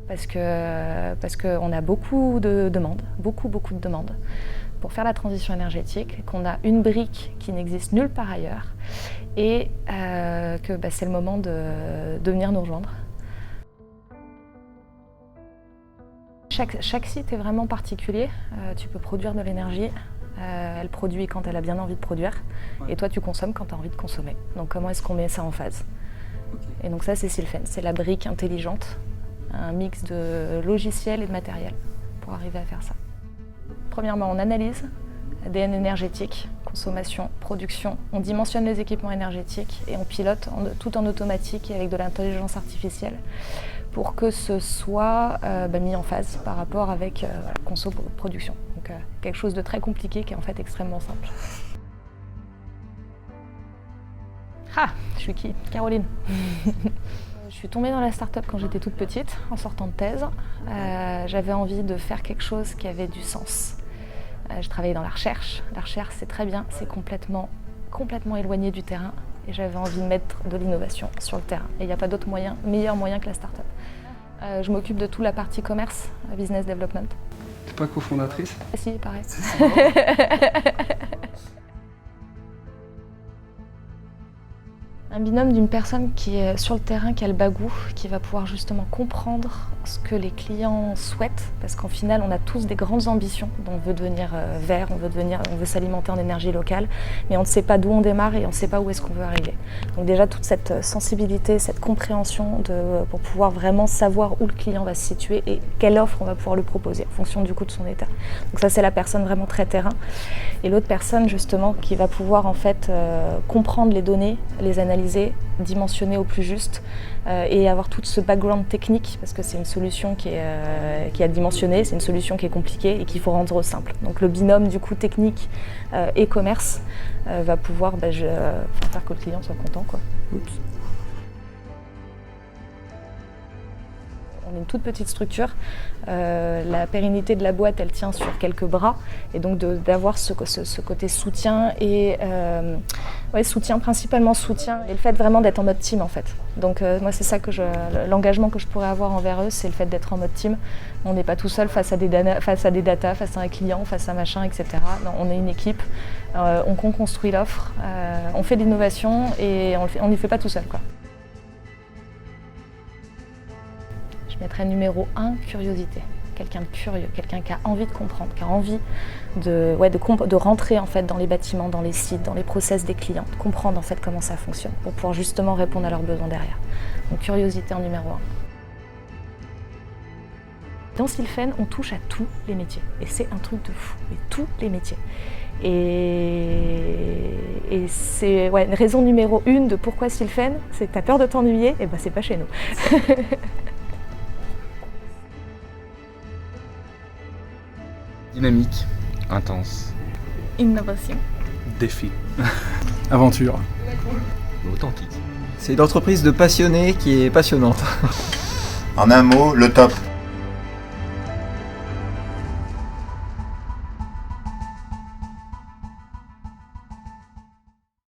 parce qu'on a beaucoup de demandes, beaucoup de demandes pour faire la transition énergétique, qu'on a une brique qui n'existe nulle part ailleurs et que c'est le moment de venir nous rejoindre. Chaque site est vraiment particulier. Tu peux produire de l'énergie. Elle produit quand elle a bien envie de produire. Et toi, tu consommes quand tu as envie de consommer. Donc comment est-ce qu'on met ça en phase? Et donc ça, c'est Sylfen. C'est la brique intelligente, un mix de logiciel et de matériel pour arriver à faire ça. Premièrement, on analyse l'ADN énergétique, consommation, production. On dimensionne les équipements énergétiques et on pilote tout en automatique et avec de l'intelligence artificielle pour que ce soit mis en phase par rapport avec conso-production. Donc quelque chose de très compliqué qui est en fait extrêmement simple. Ah, je suis qui? Caroline. Je suis tombée dans la start-up quand j'étais toute petite, en sortant de thèse. J'avais envie de faire quelque chose qui avait du sens. Je travaillais dans la recherche. La recherche, c'est très bien, c'est complètement éloigné du terrain. Et j'avais envie de mettre de l'innovation sur le terrain. Et il n'y a pas d'autre meilleur moyen que la start-up. Je m'occupe de toute la partie commerce, business development. T'es pas cofondatrice? Ah si, pareil. Un binôme d'une personne qui est sur le terrain, qui a le bagou, qui va pouvoir justement comprendre ce que les clients souhaitent, parce qu'en final, on a tous des grandes ambitions. On veut devenir vert, on veut s'alimenter en énergie locale, mais on ne sait pas d'où on démarre et on ne sait pas où est-ce qu'on veut arriver. Donc déjà, toute cette sensibilité, cette compréhension pour pouvoir vraiment savoir où le client va se situer et quelle offre on va pouvoir lui proposer en fonction du coup de son état. Donc ça, c'est la personne vraiment très terrain. Et l'autre personne, justement, qui va pouvoir en fait comprendre les données, les analyser, dimensionner au plus juste et avoir tout ce background technique parce que c'est une solution qui est à dimensionner, c'est une solution qui est compliquée et qu'il faut rendre simple. Donc le binôme du coup technique et commerce va pouvoir faire que le client soit content, quoi. Oups. On est une toute petite structure, la pérennité de la boîte elle tient sur quelques bras et donc d'avoir ce côté soutien et soutien, principalement soutien et le fait vraiment d'être en mode team en fait. Donc moi c'est ça l'engagement que je pourrais avoir envers eux, c'est le fait d'être en mode team. On n'est pas tout seul face à des data, face à un client, face à machin, etc. Non, on est une équipe, on construit l'offre, on fait de l'innovation et on ne le fait pas tout seul, quoi. Je mettrais numéro 1, curiosité. Quelqu'un de curieux, quelqu'un qui a envie de comprendre, qui a envie de rentrer en fait dans les bâtiments, dans les sites, dans les process des clients, de comprendre en fait comment ça fonctionne pour pouvoir justement répondre à leurs besoins derrière. Donc curiosité en numéro 1. Dans Sylfen, on touche à tous les métiers et c'est un truc de fou, mais tous les métiers. Et c'est une raison numéro 1 de pourquoi Sylfen, c'est que t'as peur de t'ennuyer, et c'est pas chez nous. Dynamique, intense, innovation, défi, aventure, authentique. C'est une entreprise de passionnés qui est passionnante. En un mot, le top.